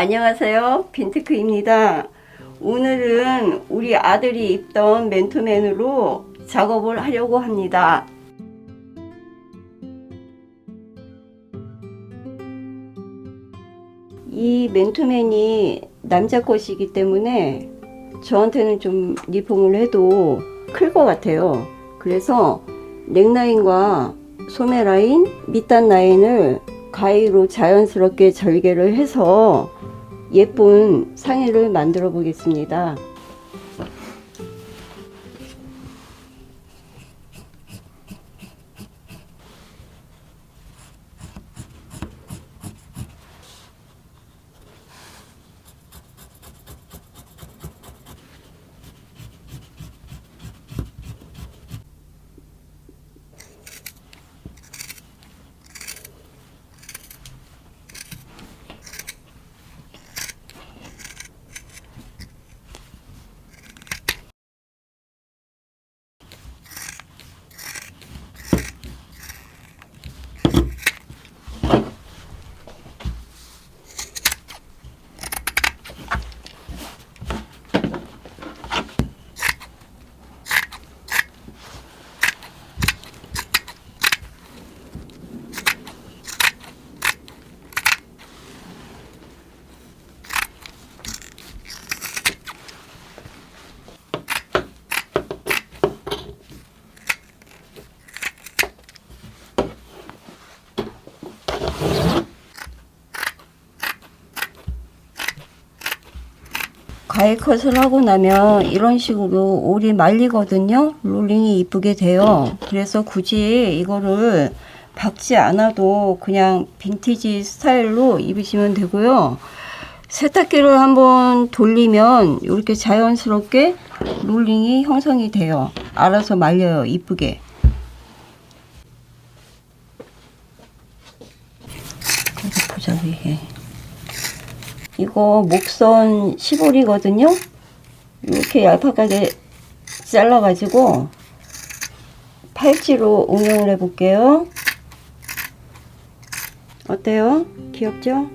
안녕하세요, 빈티크입니다. 오늘은 우리 아들이 입던 맨투맨으로 작업을 하려고 합니다. 이 맨투맨이 남자 것이기 때문에 저한테는 좀 리폼을 해도 클 것 같아요. 그래서 넥라인과 소매 라인, 밑단 라인을 가위로 자연스럽게 절개를 해서 예쁜 상의를 만들어 보겠습니다. 가위컷을 하고 나면 이런 식으로 올이 말리거든요. 롤링이 이쁘게 돼요. 그래서 굳이 이거를 박지 않아도 그냥 빈티지 스타일로 입으시면 되고요. 세탁기를 한번 돌리면 이렇게 자연스럽게 롤링이 형성이 돼요. 알아서 말려요, 이쁘게. 이거 보자, 위에. 이거 목선 15리거든요. 이렇게 얄팍하게 잘라가지고 팔찌로 응용을 해볼게요. 어때요? 귀엽죠?